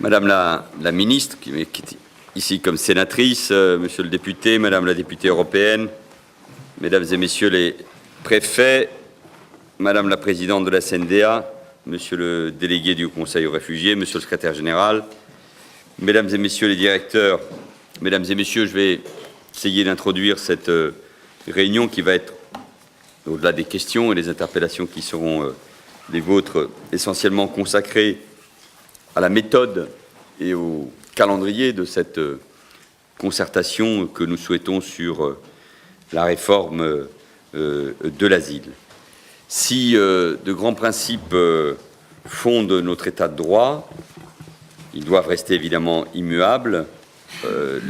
Madame la ministre, qui est ici comme sénatrice, monsieur le député, madame la députée européenne, mesdames et messieurs les préfets, madame la présidente de la CNDA, monsieur le délégué du Haut Conseil aux réfugiés, monsieur le secrétaire général, mesdames et messieurs les directeurs, mesdames et messieurs, je vais essayer d'introduire cette réunion qui va être, au-delà des questions et des interpellations qui seront les vôtres, essentiellement consacrée à la méthode et au calendrier de cette concertation que nous souhaitons sur la réforme de l'asile. Si de grands principes fondent notre État de droit, ils doivent rester évidemment immuables.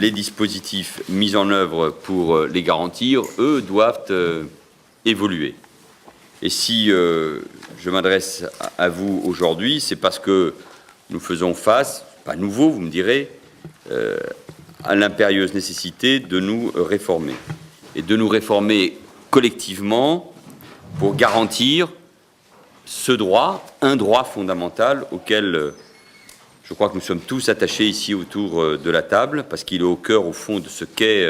Les dispositifs mis en œuvre pour les garantir, eux, doivent évoluer. Et si je m'adresse à vous aujourd'hui, c'est parce que nous faisons face, pas nouveau, vous me direz, à l'impérieuse nécessité de nous réformer. Et de nous réformer collectivement pour garantir ce droit, un droit fondamental auquel je crois que nous sommes tous attachés ici autour de la table, parce qu'il est au cœur, au fond, de ce qu'est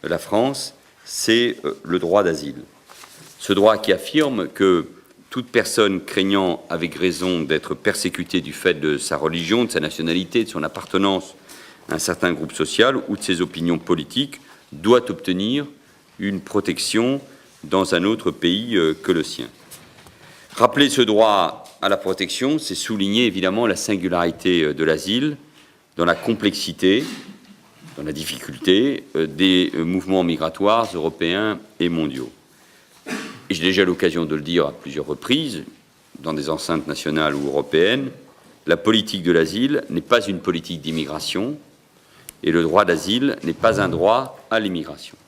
la France, c'est le droit d'asile. Ce droit qui affirme que toute personne craignant avec raison d'être persécutée du fait de sa religion, de sa nationalité, de son appartenance à un certain groupe social ou de ses opinions politiques doit obtenir une protection dans un autre pays que le sien. Rappeler ce droit à la protection, c'est souligner évidemment la singularité de l'asile dans la complexité, dans la difficulté des mouvements migratoires européens et mondiaux. Et j'ai déjà eu l'occasion de le dire à plusieurs reprises, dans des enceintes nationales ou européennes, la politique de l'asile n'est pas une politique d'immigration et le droit d'asile n'est pas un droit à l'immigration.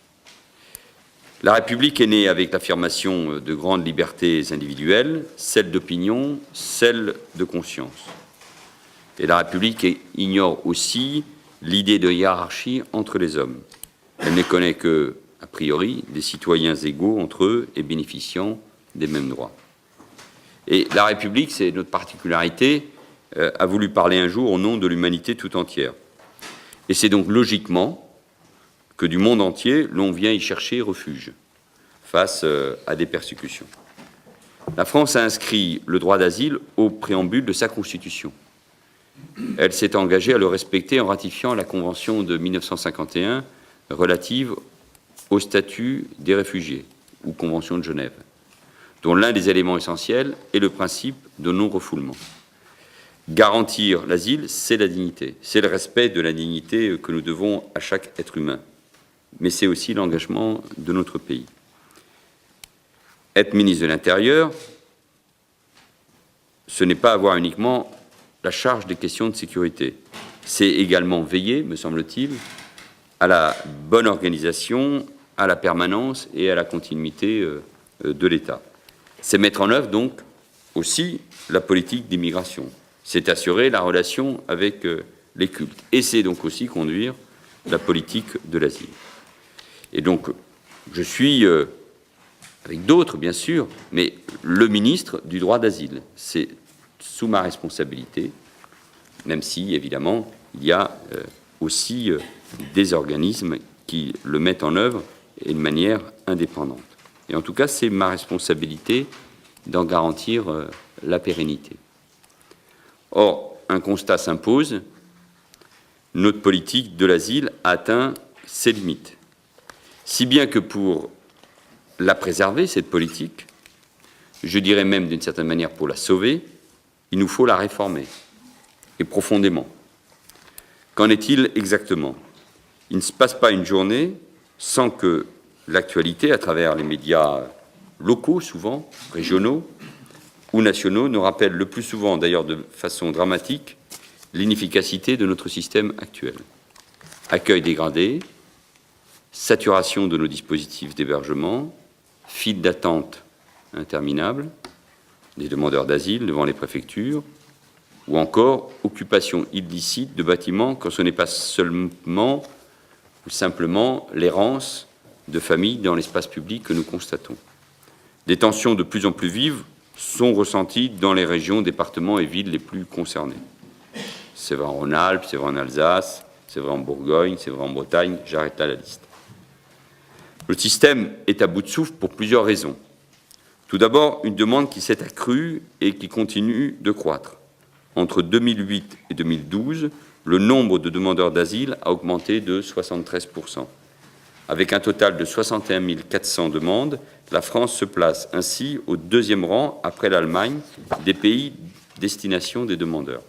La République est née avec l'affirmation de grandes libertés individuelles, celle d'opinion, celle de conscience. Et la République ignore aussi l'idée de hiérarchie entre les hommes. Elle ne connaît que a priori, des citoyens égaux entre eux et bénéficiant des mêmes droits. Et la République, c'est notre particularité, a voulu parler un jour au nom de l'humanité tout entière. Et c'est donc logiquement que du monde entier, l'on vient y chercher refuge face à des persécutions. La France a inscrit le droit d'asile au préambule de sa Constitution. Elle s'est engagée à le respecter en ratifiant la Convention de 1951 relative au statut des réfugiés, ou Convention de Genève, dont l'un des éléments essentiels est le principe de non-refoulement. Garantir l'asile, c'est la dignité, c'est le respect de la dignité que nous devons à chaque être humain, mais c'est aussi l'engagement de notre pays. Être ministre de l'Intérieur, ce n'est pas avoir uniquement la charge des questions de sécurité, c'est également veiller, me semble-t-il, à la bonne organisation, à la permanence et à la continuité de l'État. C'est mettre en œuvre donc aussi la politique d'immigration. C'est assurer la relation avec les cultes. Et c'est donc aussi conduire la politique de l'asile. Et donc, je suis, avec d'autres bien sûr, mais le ministre du droit d'asile. C'est sous ma responsabilité, même si, évidemment, il y a aussi des organismes qui le mettent en œuvre et de manière indépendante. Et en tout cas, c'est ma responsabilité d'en garantir la pérennité. Or, un constat s'impose, notre politique de l'asile a atteint ses limites. Si bien que pour la préserver, cette politique, je dirais même d'une certaine manière pour la sauver, il nous faut la réformer, et profondément. Qu'en est-il exactement ? Il ne se passe pas une journée sans que l'actualité, à travers les médias locaux, souvent, régionaux ou nationaux, nous rappelle le plus souvent, d'ailleurs de façon dramatique, l'inefficacité de notre système actuel. Accueil dégradé, saturation de nos dispositifs d'hébergement, files d'attente interminables, des demandeurs d'asile devant les préfectures, ou encore occupation illicite de bâtiments quand ce n'est pas seulement ou simplement l'errance de familles dans l'espace public que nous constatons. Des tensions de plus en plus vives sont ressenties dans les régions, départements et villes les plus concernés. C'est vrai en Rhône-Alpes, c'est vrai en Alsace, c'est vrai en Bourgogne, c'est vrai en Bretagne, j'arrête là la liste. Le système est à bout de souffle pour plusieurs raisons. Tout d'abord, une demande qui s'est accrue et qui continue de croître. Entre 2008 et 2012, le nombre de demandeurs d'asile a augmenté de 73%. Avec un total de 61 400 demandes, la France se place ainsi au deuxième rang, après l'Allemagne, des pays destination des demandeurs.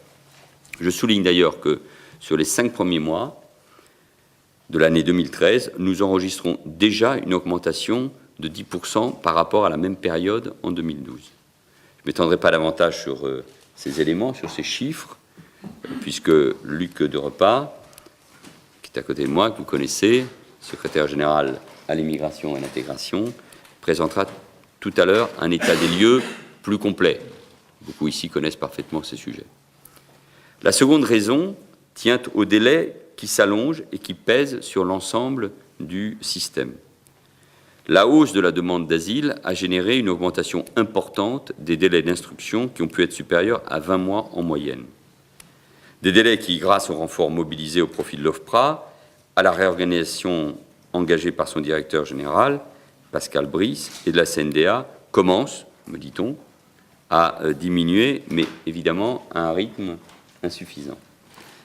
Je souligne d'ailleurs que sur les 5 premiers mois de l'année 2013, nous enregistrons déjà une augmentation de 10% par rapport à la même période en 2012. Je ne m'étendrai pas davantage sur ces éléments, sur ces chiffres, puisque Luc de Repas, qui est à côté de moi, que vous connaissez, secrétaire général à l'immigration et à l'intégration, présentera tout à l'heure un état des lieux plus complet. Beaucoup ici connaissent parfaitement ces sujets. La seconde raison tient au délai qui s'allonge et qui pèse sur l'ensemble du système. La hausse de la demande d'asile a généré une augmentation importante des délais d'instruction qui ont pu être supérieurs à 20 mois en moyenne. Des délais qui, grâce au renfort mobilisé au profit de l'OFPRA, à la réorganisation engagée par son directeur général, Pascal Brice, et de la CNDA, commencent, me dit-on, à diminuer, mais évidemment à un rythme insuffisant.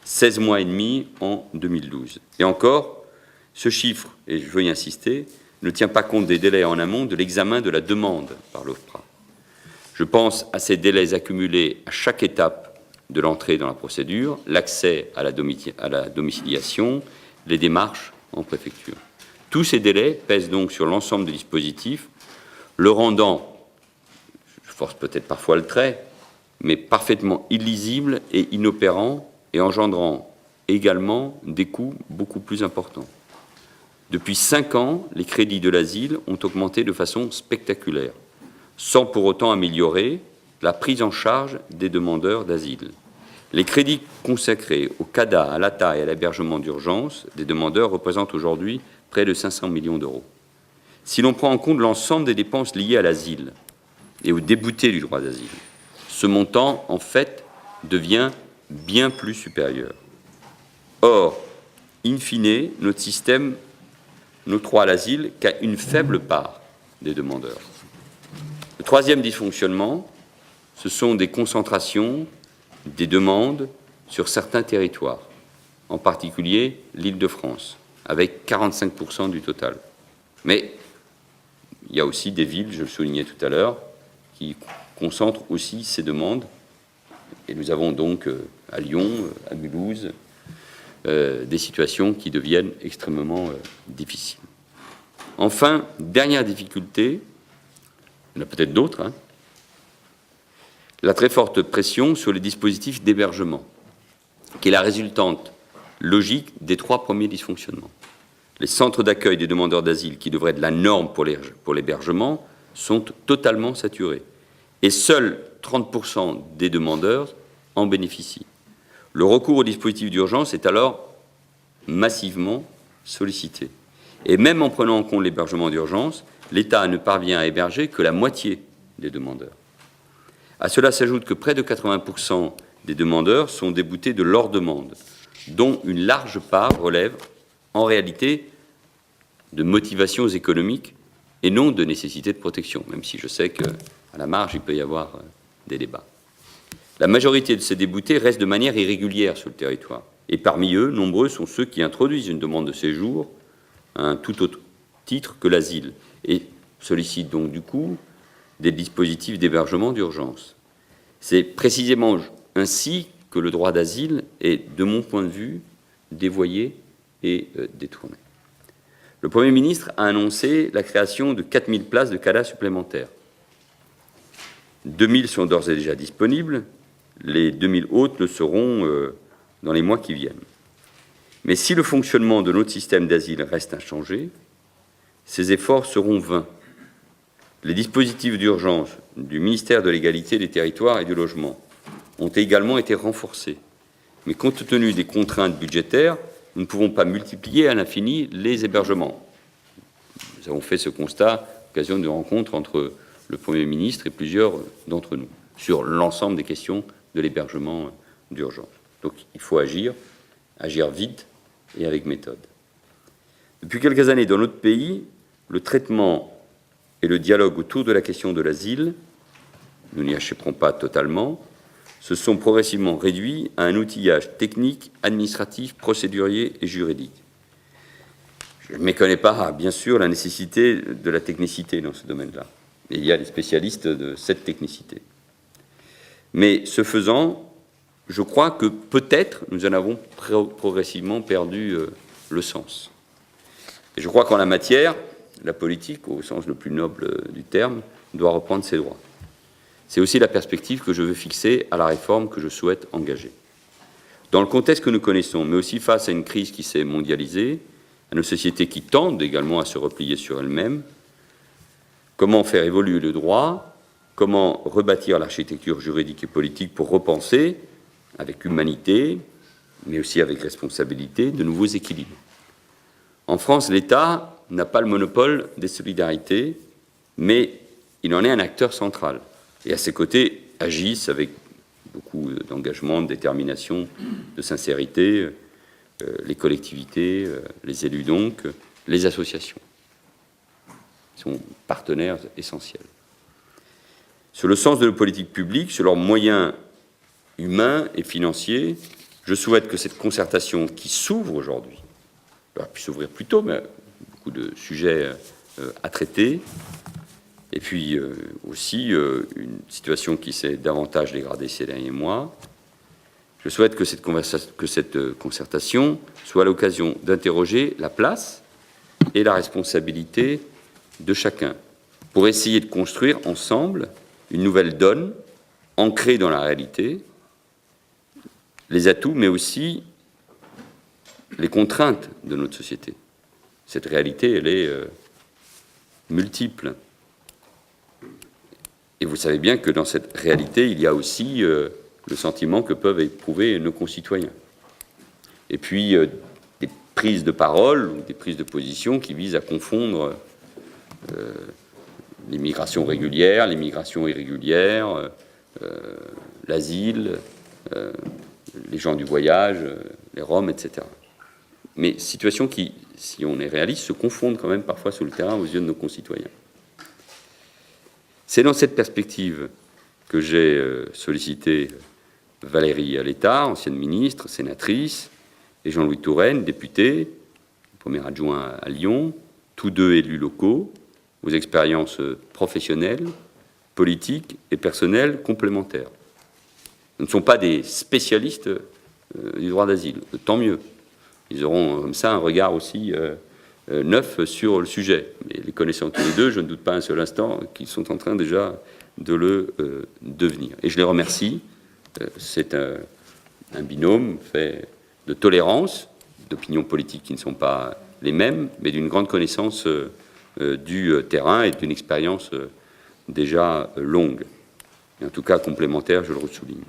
16 mois et demi en 2012. Et encore, ce chiffre, et je veux y insister, ne tient pas compte des délais en amont de l'examen de la demande par l'OFPRA. Je pense à ces délais accumulés à chaque étape de l'entrée dans la procédure, l'accès à la domiciliation, les démarches en préfecture. Tous ces délais pèsent donc sur l'ensemble du dispositif, le rendant, je force peut-être parfois le trait, mais parfaitement illisible et inopérant, et engendrant également des coûts beaucoup plus importants. Depuis 5 ans, les crédits de l'asile ont augmenté de façon spectaculaire, sans pour autant améliorer la prise en charge des demandeurs d'asile. Les crédits consacrés au CADA, à l'ATA et à l'hébergement d'urgence des demandeurs représentent aujourd'hui près de 500 millions d'euros. Si l'on prend en compte l'ensemble des dépenses liées à l'asile et aux déboutés du droit d'asile, ce montant, en fait, devient bien plus supérieur. Or, in fine, notre système n'octroie l'asile qu'à une faible part des demandeurs. Le troisième dysfonctionnement, ce sont des concentrations des demandes sur certains territoires, en particulier l'Île-de-France, avec 45% du total. Mais il y a aussi des villes, je le soulignais tout à l'heure, qui concentrent aussi ces demandes. Et nous avons donc à Lyon, à Mulhouse, des situations qui deviennent extrêmement difficiles. Enfin, dernière difficulté, il y en a peut-être d'autres, la très forte pression sur les dispositifs d'hébergement, qui est la résultante logique des 3 premiers dysfonctionnements. Les centres d'accueil des demandeurs d'asile, qui devraient être la norme pour l'hébergement, sont totalement saturés. Et seuls 30% des demandeurs en bénéficient. Le recours au dispositif d'urgence est alors massivement sollicité. Et même en prenant en compte l'hébergement d'urgence, l'État ne parvient à héberger que la moitié des demandeurs. À cela s'ajoute que près de 80% des demandeurs sont déboutés de leur demande, dont une large part relève en réalité de motivations économiques et non de nécessité de protection, même si je sais qu'à la marge, il peut y avoir des débats. La majorité de ces déboutés restent de manière irrégulière sur le territoire. Et parmi eux, nombreux sont ceux qui introduisent une demande de séjour à un tout autre titre que l'asile et sollicitent donc du coup des dispositifs d'hébergement d'urgence. C'est précisément ainsi que le droit d'asile est, de mon point de vue, dévoyé et détourné. Le Premier ministre a annoncé la création de 4000 places de CADA supplémentaires. 2000 sont d'ores et déjà disponibles, les 2000 autres le seront dans les mois qui viennent. Mais si le fonctionnement de notre système d'asile reste inchangé, ces efforts seront vains. Les dispositifs d'urgence du ministère de l'Égalité des Territoires et du Logement ont également été renforcés. Mais compte tenu des contraintes budgétaires, nous ne pouvons pas multiplier à l'infini les hébergements. Nous avons fait ce constat à l'occasion de rencontres entre le Premier ministre et plusieurs d'entre nous sur l'ensemble des questions de l'hébergement d'urgence. Donc il faut agir vite et avec méthode. Depuis quelques années, dans notre pays, le traitement et le dialogue autour de la question de l'asile, nous n'y échapperons pas totalement, se sont progressivement réduits à un outillage technique, administratif, procédurier et juridique. Je ne méconnais pas, bien sûr, la nécessité de la technicité dans ce domaine-là. Et il y a des spécialistes de cette technicité. Mais ce faisant, je crois que peut-être nous en avons progressivement perdu le sens. Et je crois qu'en la matière, la politique, au sens le plus noble du terme, doit reprendre ses droits. C'est aussi la perspective que je veux fixer à la réforme que je souhaite engager. Dans le contexte que nous connaissons, mais aussi face à une crise qui s'est mondialisée, à nos sociétés qui tendent également à se replier sur elles-mêmes, comment faire évoluer le droit, comment rebâtir l'architecture juridique et politique pour repenser, avec humanité, mais aussi avec responsabilité, de nouveaux équilibres. En France, l'État n'a pas le monopole des solidarités, mais il en est un acteur central. Et à ses côtés agissent avec beaucoup d'engagement, de détermination, de sincérité, les collectivités, les élus donc, les associations. Ils sont partenaires essentiels. Sur le sens de nos politiques publiques, sur leurs moyens humains et financiers, je souhaite que cette concertation qui s'ouvre aujourd'hui, elle aurait pu s'ouvrir plus tôt, mais beaucoup de sujets à traiter, et puis aussi une situation qui s'est davantage dégradée ces derniers mois. Je souhaite que cette concertation soit l'occasion d'interroger la place et la responsabilité de chacun pour essayer de construire ensemble une nouvelle donne ancrée dans la réalité, les atouts, mais aussi les contraintes de notre société. Cette réalité, elle est multiple. Et vous savez bien que dans cette réalité, il y a aussi le sentiment que peuvent éprouver nos concitoyens. Et puis, des prises de parole ou des prises de position qui visent à confondre l'immigration régulière, l'immigration irrégulière, l'asile, les gens du voyage, les Roms, etc. Mais situations qui, si on est réaliste, se confondent quand même parfois sur le terrain aux yeux de nos concitoyens. C'est dans cette perspective que j'ai sollicité Valérie Létard, ancienne ministre, sénatrice, et Jean-Louis Touraine, député, premier adjoint à Lyon, tous deux élus locaux, aux expériences professionnelles, politiques et personnelles complémentaires. Ce ne sont pas des spécialistes du droit d'asile, tant mieux. Ils auront comme ça un regard aussi neuf sur le sujet. Mais les connaissant tous les deux, je ne doute pas un seul instant qu'ils sont en train déjà de le devenir. Et je les remercie. C'est un binôme fait de tolérance, d'opinions politiques qui ne sont pas les mêmes, mais d'une grande connaissance du terrain et d'une expérience déjà longue. Et en tout cas complémentaire, je le souligne.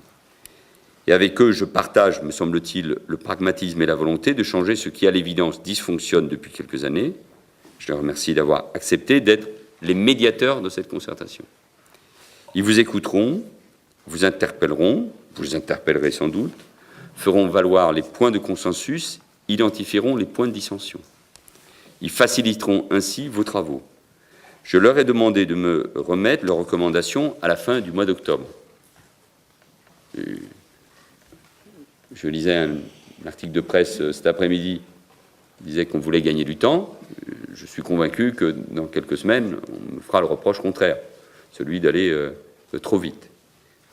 Et avec eux, je partage, me semble-t-il, le pragmatisme et la volonté de changer ce qui, à l'évidence, dysfonctionne depuis quelques années. Je les remercie d'avoir accepté d'être les médiateurs de cette concertation. Ils vous écouteront, vous interpelleront, vous les interpellerez sans doute, feront valoir les points de consensus, identifieront les points de dissension. Ils faciliteront ainsi vos travaux. Je leur ai demandé de me remettre leurs recommandations à la fin du mois d'octobre. Je lisais un article de presse cet après-midi qui disait qu'on voulait gagner du temps. Je suis convaincu que dans quelques semaines, on me fera le reproche contraire, celui d'aller trop vite.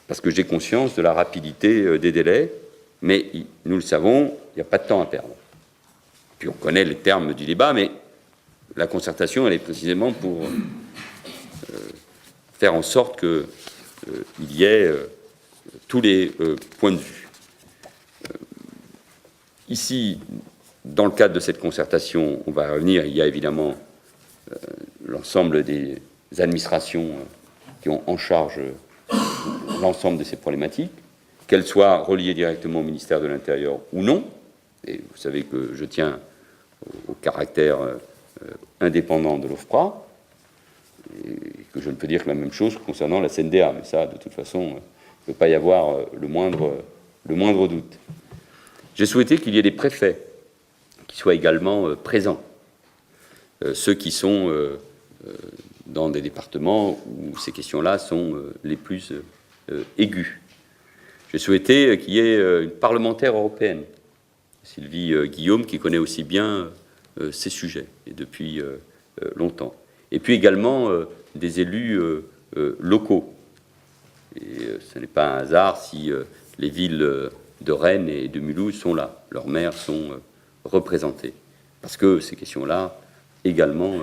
Parce que j'ai conscience de la rapidité des délais, mais nous le savons, il n'y a pas de temps à perdre. Puis on connaît les termes du débat, mais la concertation, elle est précisément pour faire en sorte qu'il y ait tous les points de vue. Ici, dans le cadre de cette concertation, on va revenir, il y a évidemment l'ensemble des administrations qui ont en charge l'ensemble de ces problématiques, qu'elles soient reliées directement au ministère de l'Intérieur ou non. Et vous savez que je tiens au caractère indépendant de l'OFPRA, et que je ne peux dire que la même chose concernant la CNDA, mais ça, de toute façon, il ne peut pas y avoir le moindre doute. J'ai souhaité qu'il y ait des préfets qui soient également présents, ceux qui sont dans des départements où ces questions-là sont les plus aiguës. J'ai souhaité qu'il y ait une parlementaire européenne, Sylvie Guillaume, qui connaît aussi bien ces sujets, et depuis longtemps. Et puis également des élus locaux. Et ce n'est pas un hasard si les villes de Rennes et de Mulhouse sont là. Leurs maires sont représentés. Parce que ces questions-là, également,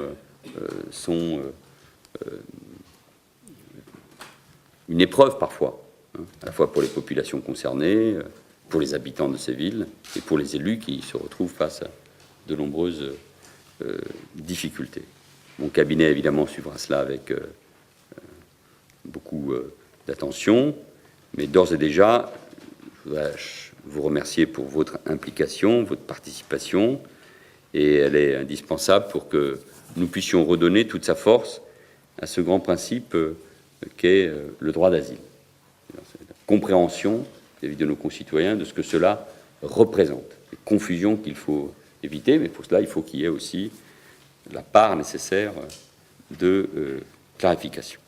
sont une épreuve parfois, hein, à la fois pour les populations concernées, pour les habitants de ces villes et pour les élus qui se retrouvent face à de nombreuses difficultés. Mon cabinet, évidemment, suivra cela avec beaucoup d'attention, mais d'ores et déjà, je voudrais vous remercier pour votre implication, votre participation, et elle est indispensable pour que nous puissions redonner toute sa force à ce grand principe qu'est le droit d'asile. La compréhension de nos concitoyens de ce que cela représente, les confusions qu'il faut éviter, mais pour cela, il faut qu'il y ait aussi la part nécessaire de clarification.